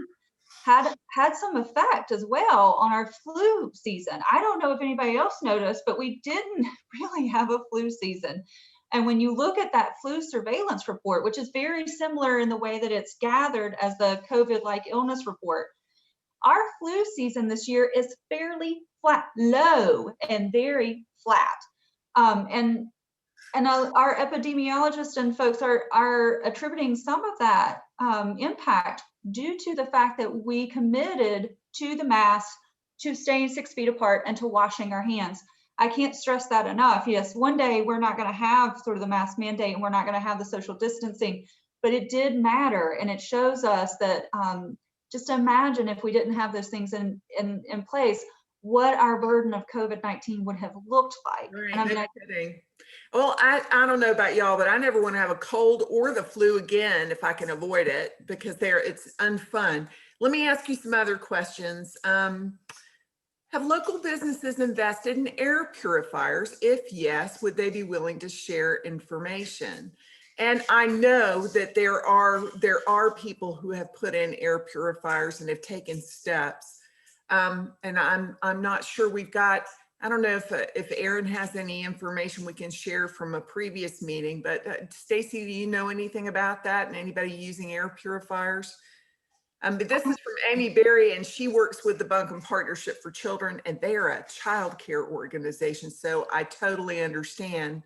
had some effect as well on our flu season. I don't know if anybody else noticed, but we didn't really have a flu season. And when you look at that flu surveillance report, which is very similar in the way that it's gathered as the COVID-like illness report, our flu season this year is fairly flat, low and very flat. And our epidemiologists and folks are attributing some of that impact due to the fact that we committed to the mask, to staying 6 feet apart, and to washing our hands. I can't stress that enough. Yes, one day we're not going to have sort of the mask mandate, and we're not going to have the social distancing, but it did matter. And it shows us that just imagine if we didn't have those things in place, what our burden of COVID-19 would have looked like. Right, And I mean, no kidding. Well, I don't know about y'all, but I never want to have a cold or the flu again if I can avoid it, because it's unfun. Let me ask you some other questions. Have local businesses invested in air purifiers? If yes, would they be willing to share information? And I know that there are people who have put in air purifiers and have taken steps. And I'm not sure we've got, I don't know if Aaron has any information we can share from a previous meeting, but Stacy, do you know anything about that, and anybody using air purifiers? But this is from Amy Berry, and she works with the Buncombe Partnership for Children, and they are a child care organization. So I totally understand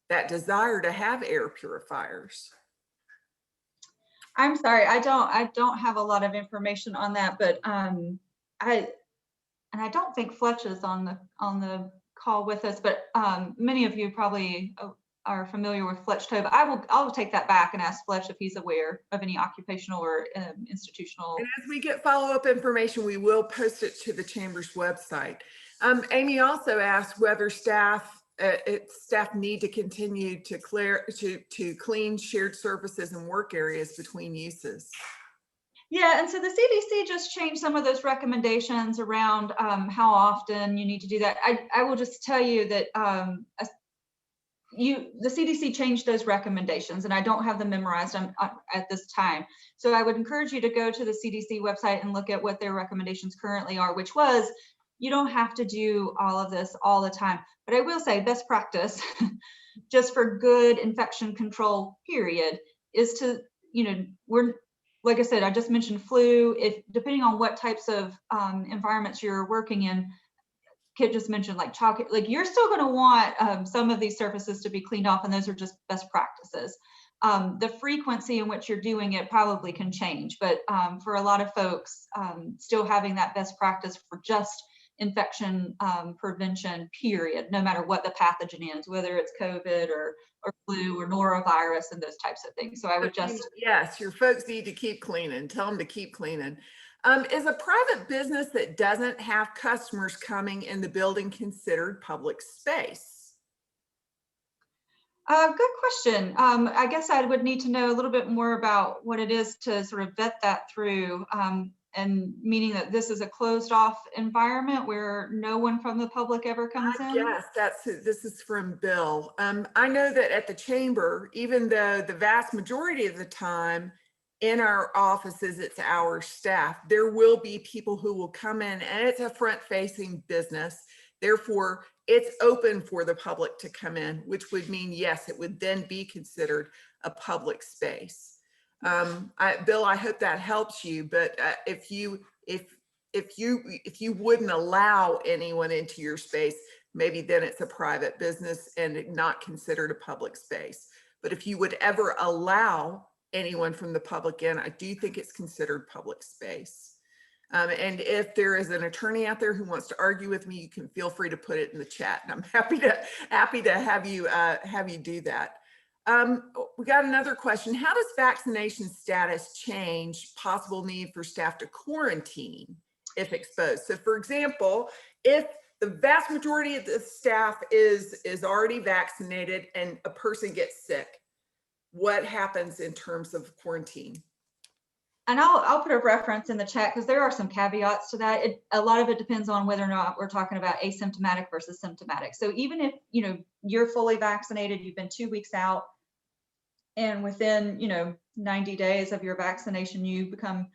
that desire to have air purifiers. I'm sorry, I don't have a lot of information on that, but I don't think Fletch is on the call with us, but many of you probably are familiar with Fletch Tove. I'll take that back and ask Fletch if he's aware of any occupational or institutional. And as we get follow-up information, we will post it to the Chamber's website. Amy also asked whether staff need to continue to clean shared surfaces and work areas between uses. Yeah, and so the CDC just changed some of those recommendations around how often you need to do that. I will just tell you that the CDC changed those recommendations, and I don't have them memorized at this time. So I would encourage you to go to the CDC website and look at what their recommendations currently are, which was, you don't have to do all of this all the time. But I will say best practice, just for good infection control, period, is to, like I said, I just mentioned flu. Depending on what types of environments you're working in, Kit just mentioned like chalk, like you're still going to want some of these surfaces to be cleaned off, and those are just best practices. The frequency in which you're doing it probably can change, but for a lot of folks, still having that best practice for just infection prevention, period, no matter what the pathogen is, whether it's COVID or flu or norovirus and those types of things. So I would just, yes, your folks need to keep cleaning. Tell them to keep cleaning. Is a private business that doesn't have customers coming in the building considered public space? Good question. I guess I would need to know a little bit more about what it is to sort of vet that through, and meaning that this is a closed off environment where no one from the public ever comes in? Yes, this is from Bill. I know that at the chamber, even though the vast majority of the time in our offices, it's our staff, there will be people who will come in, and it's a front-facing business. Therefore, it's open for the public to come in, which would mean, yes, it would then be considered a public space. Bill, I hope that helps you, but if you wouldn't allow anyone into your space, maybe then it's a private business and not considered a public space. But if you would ever allow anyone from the public in, I do think it's considered public space. And if there is an attorney out there who wants to argue with me, you can feel free to put it in the chat, and I'm happy to have you do that. We got another question. How does vaccination status change possible need for staff to quarantine if exposed? So for example, if the vast majority of the staff is already vaccinated and a person gets sick, what happens in terms of quarantine? And I'll put a reference in the chat because there are some caveats to that. A lot of it depends on whether or not we're talking about asymptomatic versus symptomatic. So even if you're fully vaccinated, you've been 2 weeks out, and within 90 days of your vaccination, you become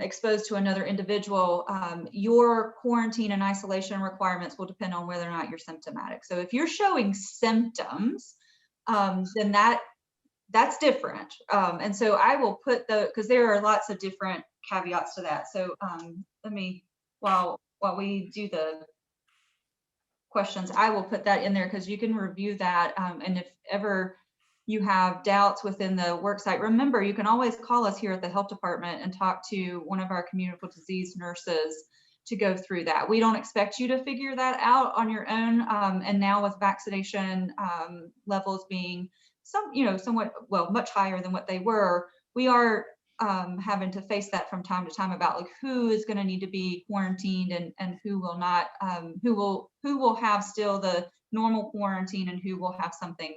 exposed to another individual, your quarantine and isolation requirements will depend on whether or not you're symptomatic. So if you're showing symptoms, then that's different. And so I will put because there are lots of different caveats to that. So let me, while we do the questions, I will put that in there because you can review that. And if ever you have doubts within the worksite, remember, you can always call us here at the health department and talk to one of our communicable disease nurses to go through that. We don't expect you to figure that out on your own. And now with vaccination levels being somewhat, well, much higher than what they were, we are having to face that from time to time about like who is going to need to be quarantined and who will not, who will have still the normal quarantine and who will have something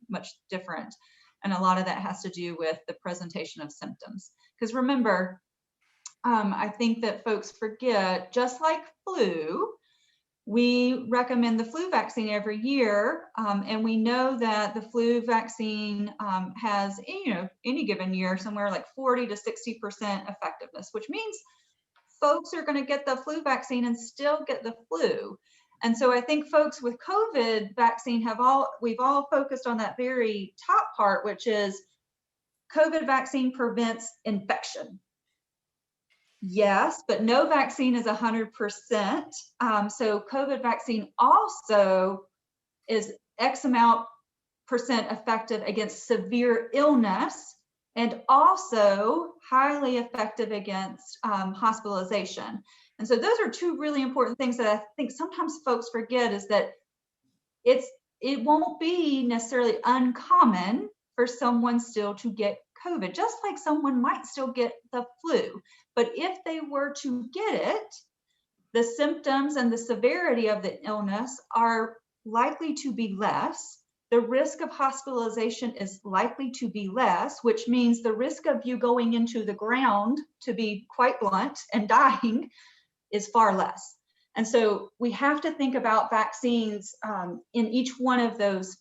much different. And a lot of that has to do with the presentation of symptoms. Because remember, I think that folks forget, just like flu, we recommend the flu vaccine every year, and we know that the flu vaccine has, any given year, somewhere like 40 to 60% effectiveness, which means folks are going to get the flu vaccine and still get the flu. And so I think folks with COVID vaccine we've all focused on that very top part, which is COVID vaccine prevents infection. Yes, but no vaccine is 100%. So COVID vaccine also is X amount percent effective against severe illness and also highly effective against hospitalization. And so those are two really important things that I think sometimes folks forget, is that it won't be necessarily uncommon for someone still to get COVID, just like someone might still get the flu. But if they were to get it, the symptoms and the severity of the illness are likely to be less. The risk of hospitalization is likely to be less, which means the risk of you going into the ground, to be quite blunt, and dying is far less. And so we have to think about vaccines in each one of those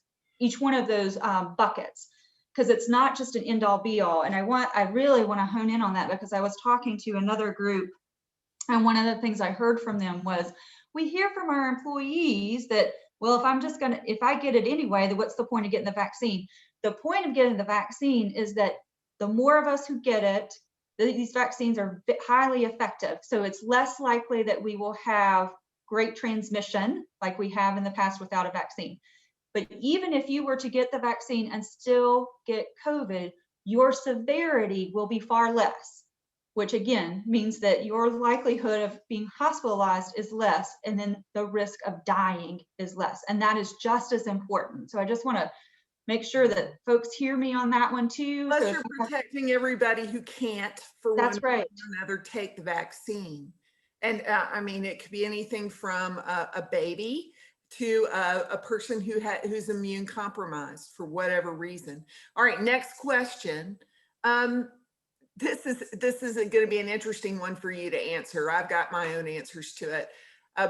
buckets, because it's not just an end all be all. And I really want to hone in on that, because I was talking to another group, and one of the things I heard from them was, we hear from our employees that, well, if I get it anyway, then what's the point of getting the vaccine? The point of getting the vaccine is that the more of us who get it, these vaccines are highly effective. So it's less likely that we will have great transmission like we have in the past without a vaccine. But even if you were to get the vaccine and still get COVID, your severity will be far less, which again means that your likelihood of being hospitalized is less, and then the risk of dying is less. And that is just as important. So I just want to make sure that folks hear me on that one too. Plus, So you're protecting everybody who can't, for one that's reason right. or another, take the vaccine. And I mean, it could be anything from a baby to a person who's immune compromised for whatever reason. All right, next question. This is going to be an interesting one for you to answer. I've got my own answers to it.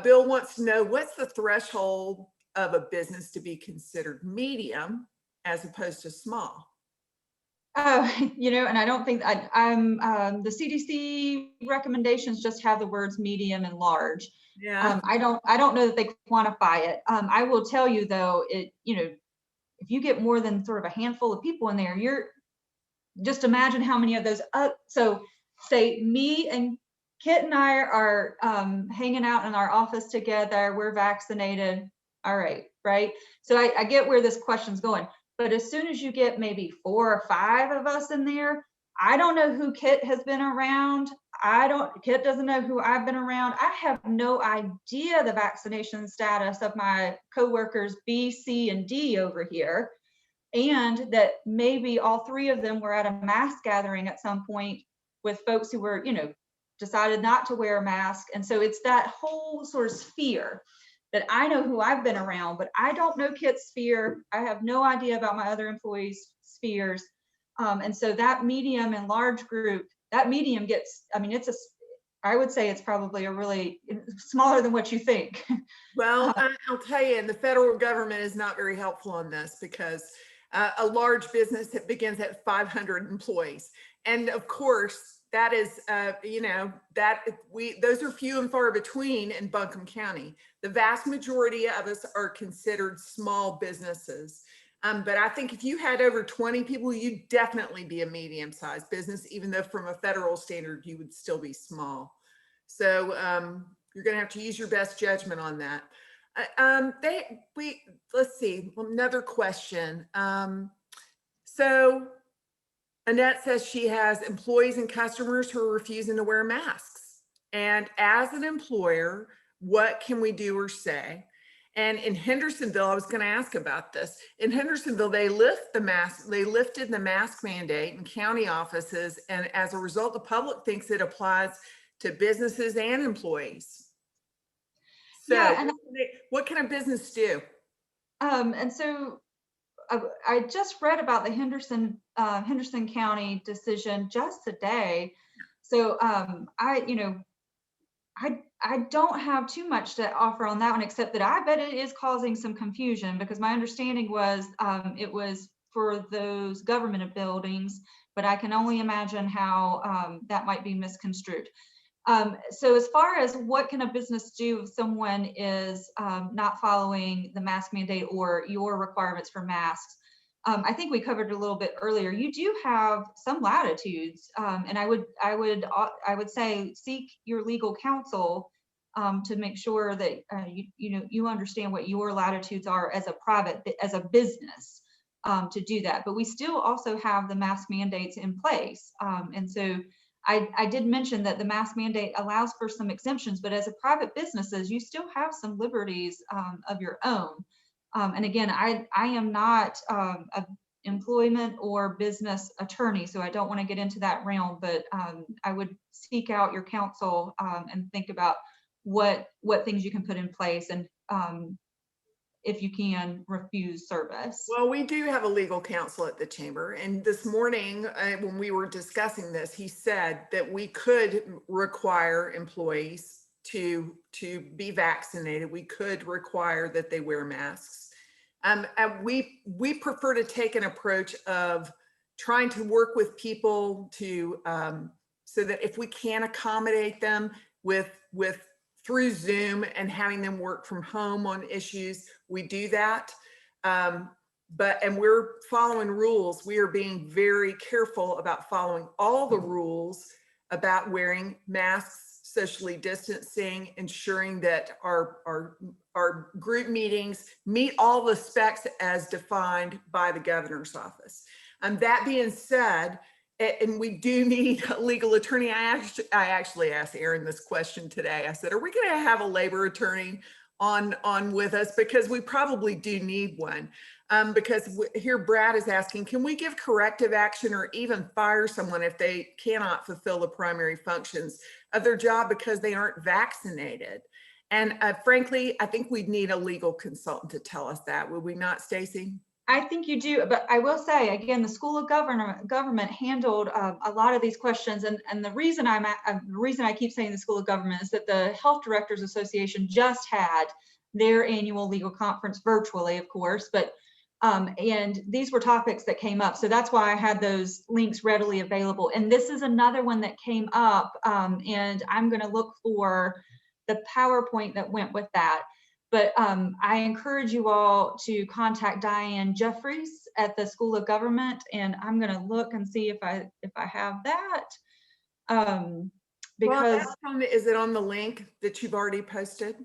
Bill wants to know, what's the threshold of a business to be considered medium as opposed to small? Oh, and I don't think I'm the CDC recommendations just have the words medium and large. Yeah. I don't know that they quantify it. I will tell you though, if you get more than sort of a handful of people in there, you're just imagine how many of those. So say me and Kit and I are hanging out in our office together. We're vaccinated. All right, right. So I get where this question's going. But as soon as you get maybe 4 or 5 of us in there, I don't know who Kit has been around. Kit doesn't know who I've been around. I have no idea the vaccination status of my coworkers B, C, and D over here. And that maybe all 3 of them were at a mass gathering at some point with folks who were, decided not to wear a mask. And so it's that whole sort of sphere that I know who I've been around, but I don't know Kit's sphere. I have no idea about my other employees' spheres. And so that medium and large group, that medium gets, I would say it's probably a really smaller than what you think. Well, I'll tell you, and the federal government is not very helpful on this, because a large business that begins at 500 employees. And of course, that is, those are few and far between in Buncombe County. The vast majority of us are considered small businesses. But I think if you had over 20 people, you'd definitely be a medium-sized business, even though from a federal standard, you would still be small. So you're going to have to use your best judgment on that. Let's see, another question. So Annette says she has employees and customers who are refusing to wear masks. And as an employer, what can we do or say? And in Hendersonville, I was going to ask about this. In Hendersonville, they lifted the mask mandate in county offices. And as a result, the public thinks it applies to businesses and employees. So Yeah, and what can a business do? and so I just read about the Henderson County decision just today. So I don't have too much to offer on that one, except that I bet it is causing some confusion, because my understanding was it was for those government buildings, but I can only imagine how that might be misconstrued. So as far as what can a business do if someone is not following the mask mandate or your requirements for masks, I think we covered a little bit earlier. You do have some latitudes, and I would say seek your legal counsel to make sure that you understand what your latitudes are as a business to do that. But we still also have the mask mandates in place, and so. I did mention that the mask mandate allows for some exemptions, but as a private businesses, you still have some liberties of your own. And again, I am not an employment or business attorney, so I don't want to get into that realm, but I would seek out your counsel and think about what things you can put in place, and if you can refuse service. Well, we do have a legal counsel at the chamber. And this morning, when we were discussing this, he said that we could require employees to be vaccinated. We could require that they wear masks. And we prefer to take an approach of trying to work with people to so that if we can accommodate them with through Zoom and having them work from home on issues, we do that. And we're following rules. We are being very careful about following all the rules about wearing masks, socially distancing, ensuring that our group meetings meet all the specs as defined by the governor's office. That being said, and we do need a legal attorney. I actually asked Aaron this question today. I said, are we going to have a labor attorney on with us? Because we probably do need one. Because here Brad is asking, can we give corrective action or even fire someone if they cannot fulfill the primary functions of their job because they aren't vaccinated? And frankly, I think we'd need a legal consultant to tell us that. Would we not, Stacy? I think you do, but I will say again, the School of Government handled a lot of these questions, and the reason I keep saying the School of Government is that the Health Directors Association just had their annual legal conference virtually, of course, but and these were topics that came up, so that's why I had those links readily available. And this is another one that came up, and I'm going to look for the PowerPoint that went with that. But I encourage you all to contact Diane Jeffries at the School of Government, and I'm going to look and see if I have that. Because is it on the link that you've already posted?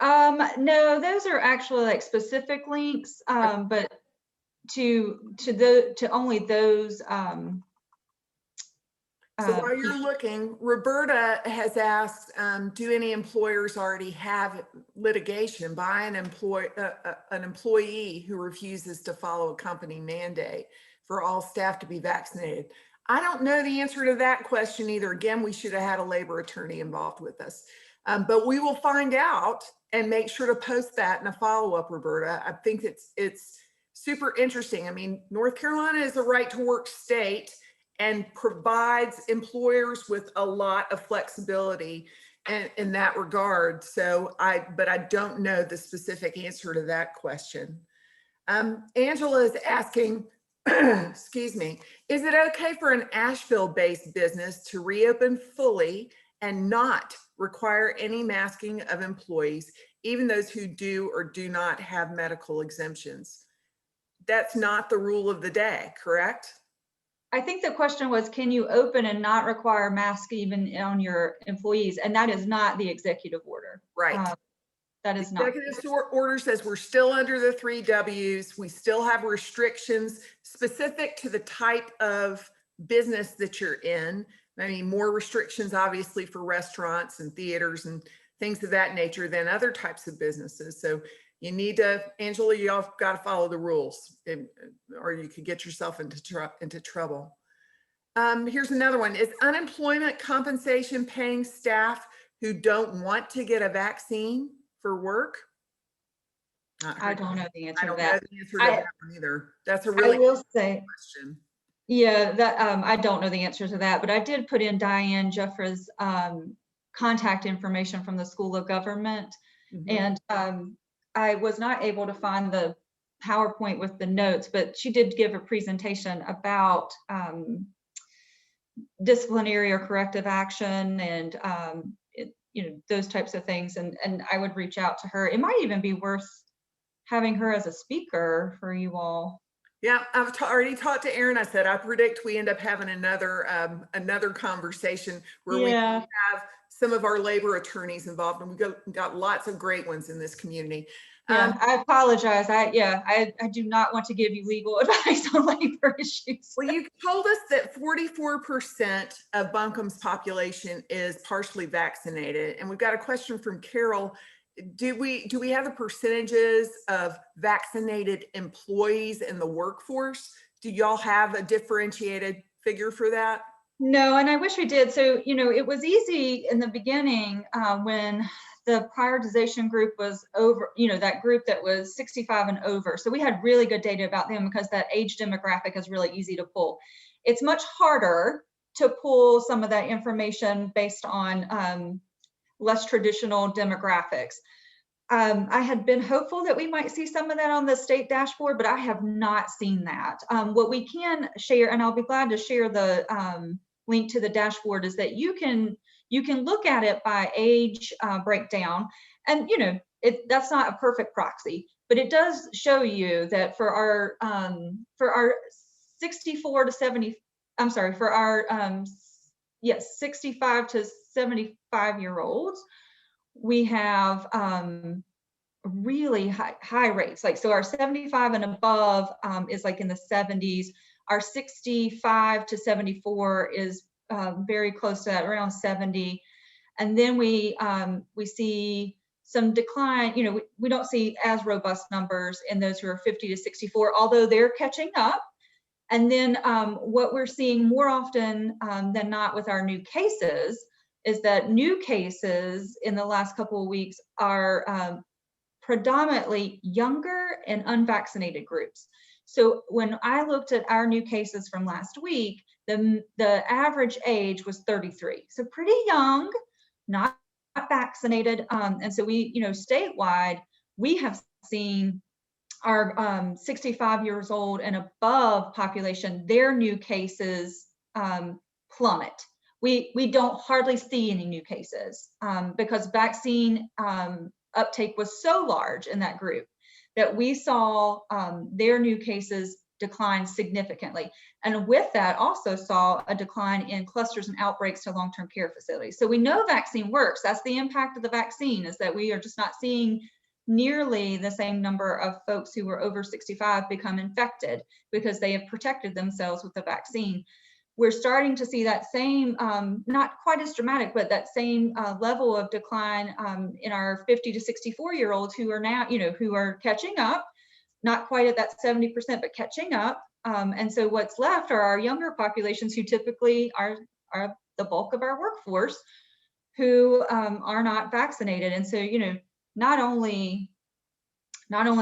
no, those are actually like specific links, but to only those. So while you're looking, Roberta has asked, do any employers already have litigation by an employee who refuses to follow a company mandate for all staff to be vaccinated? I don't know the answer to that question either. Again, we should have had a labor attorney involved with us. But we will find out and make sure to post that in a follow-up, Roberta. I think it's super interesting. I mean, North Carolina is a right to work state and provides employers with a lot of flexibility in that regard. But I don't know the specific answer to that question. Angela is asking, excuse me, is it okay for an Asheville-based business to reopen fully and not require any masking of employees, even those who do or do not have medical exemptions? That's not the rule of the day, correct? I think the question was, can you open and not require masks even on your employees? And that is not the executive order. Right. That is not. Executive order says we're still under the 3 Ws. We still have restrictions specific to the type of business that you're in. I mean, more restrictions obviously for restaurants and theaters and things of that nature than other types of businesses. So you need to, Angela, you all got to follow the rules, or you could get yourself into trouble. Here's another one. Is unemployment compensation paying staff who don't want to get a vaccine for work? I don't know the answer to that. I don't know the answer to that one either. That's a really good question. question. Yeah, that I don't know the answer to that, but I did put in Diane Jeffries' contact information from the School of Government, and I was not able to find the PowerPoint with the notes, but she did give a presentation about disciplinary or corrective action and those types of things, and I would reach out to her. It might even be worth having her as a speaker for you all. Yeah, I've already talked to Erin. I said I predict we end up having another conversation where we have some of our labor attorneys involved, and we've got lots of great ones in this community. I apologize. I do not want to give you legal advice on labor issues. Well, you told us that 44% of Buncombe's population is partially vaccinated, and we've got a question from Carol. Do we have the percentages of vaccinated employees in the workforce? Do y'all have a differentiated figure for that? No, and I wish we did. So, it was easy in the beginning when the prioritization group was over, that group that was 65 and over. So we had really good data about them because that age demographic is really easy to pull. It's much harder to pull some of that information based on less traditional demographics. I had been hopeful that we might see some of that on the state dashboard, but I have not seen that. What we can share, and I'll be glad to share the link to the dashboard, is that you can look at it by age breakdown, and that's not a perfect proxy, but it does show you that for our 64 to 70, I'm sorry, for our 65 to 75-year-olds, we have really high rates. So our 75 and above is like in the 70s. Our 65 to 74 is very close to that, around 70. And then we see some decline. We don't see as robust numbers in those who are 50 to 64, although they're catching up. And then what we're seeing more often than not with our new cases is that new cases in the last couple of weeks are predominantly younger and unvaccinated groups. So when I looked at our new cases from last week, the average age was 33. So pretty young, not vaccinated. And so we, statewide, we have seen our 65 years old and above population, their new cases plummet. We don't hardly see any new cases because vaccine uptake was so large in that group that we saw their new cases decline significantly. And with that also saw a decline in clusters and outbreaks to long-term care facilities. So we know vaccine works. That's the impact of the vaccine, is that we are just not seeing nearly the same number of folks who were over 65 become infected because they have protected themselves with the vaccine. We're starting to see that same, not quite as dramatic, but that same level of decline in our 50 to 64-year-olds who are now, who are catching up, not quite at that 70%, but catching up. And so what's left are our younger populations who typically are the bulk of our workforce who are not vaccinated. And so, not only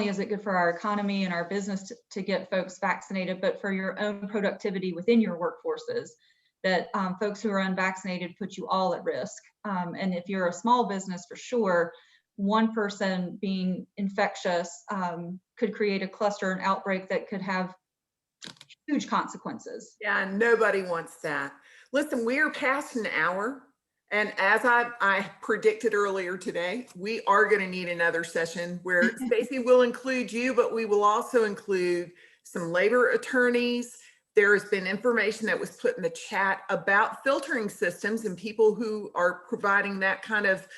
is it good for our economy and our business to get folks vaccinated, but for your own productivity within your workforces, that folks who are unvaccinated put you all at risk. And if you're a small business, for sure, one person being infectious could create a cluster and outbreak that could have huge consequences. Yeah, nobody wants that. Listen, we are past an hour. And as I predicted earlier today, we are going to need another session where Stacy will include you, but we will also include some labor attorneys. There has been information that was put in the chat about filtering systems, and people who are providing that kind of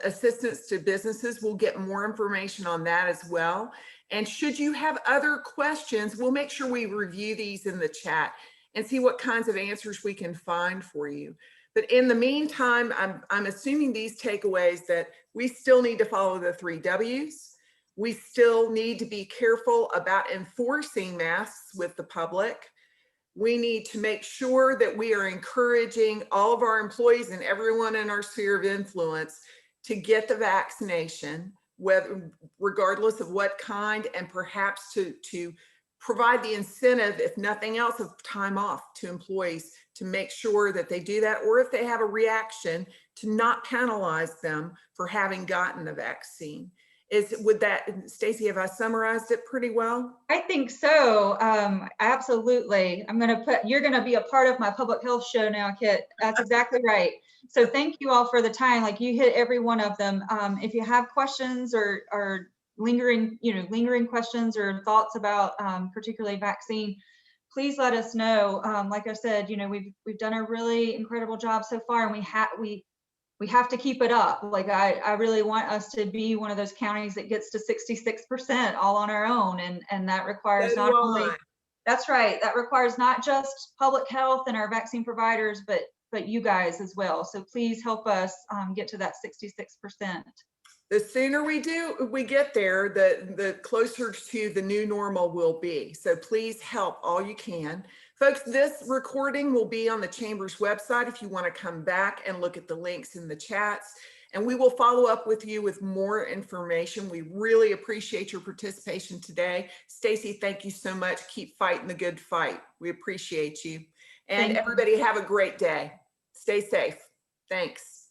assistance to businesses. We'll get more information on that as well. And should you have other questions, we'll make sure we review these in the chat and see what kinds of answers we can find for you. But in the meantime, I'm assuming these takeaways that we still need to follow the 3 W's. We still need to be careful about enforcing masks with the public. We need to make sure that we are encouraging all of our employees and everyone in our sphere of influence to get the vaccination, regardless of what kind, and perhaps to provide the incentive, if nothing else, of time off to employees to make sure that they do that, or if they have a reaction, to not penalize them for having gotten the vaccine. Would that, Stacy, have I summarized it pretty well? I think so. Absolutely. You're going to be a part of my public health show now, Kit. That's exactly right. So thank you all for the time. Like, you hit every one of them. If you have questions or lingering questions or thoughts about particularly vaccine, please let us know. Like I said, we've done a really incredible job so far, and we have to keep it up. Like, I really want us to be one of those counties that gets to 66% all on our own, and that requires not only, that's right, that requires not just public health and our vaccine providers, but you guys as well. So please help us get to that 66%. The sooner we get there, the closer to the new normal will be. So please help all you can. Folks, this recording will be on the Chamber's website if you want to come back and look at the links in the chats. And we will follow up with you with more information. We really appreciate your participation today. Stacy, thank you so much. Keep fighting the good fight. We appreciate you. And everybody have a great day. Stay safe. Thanks.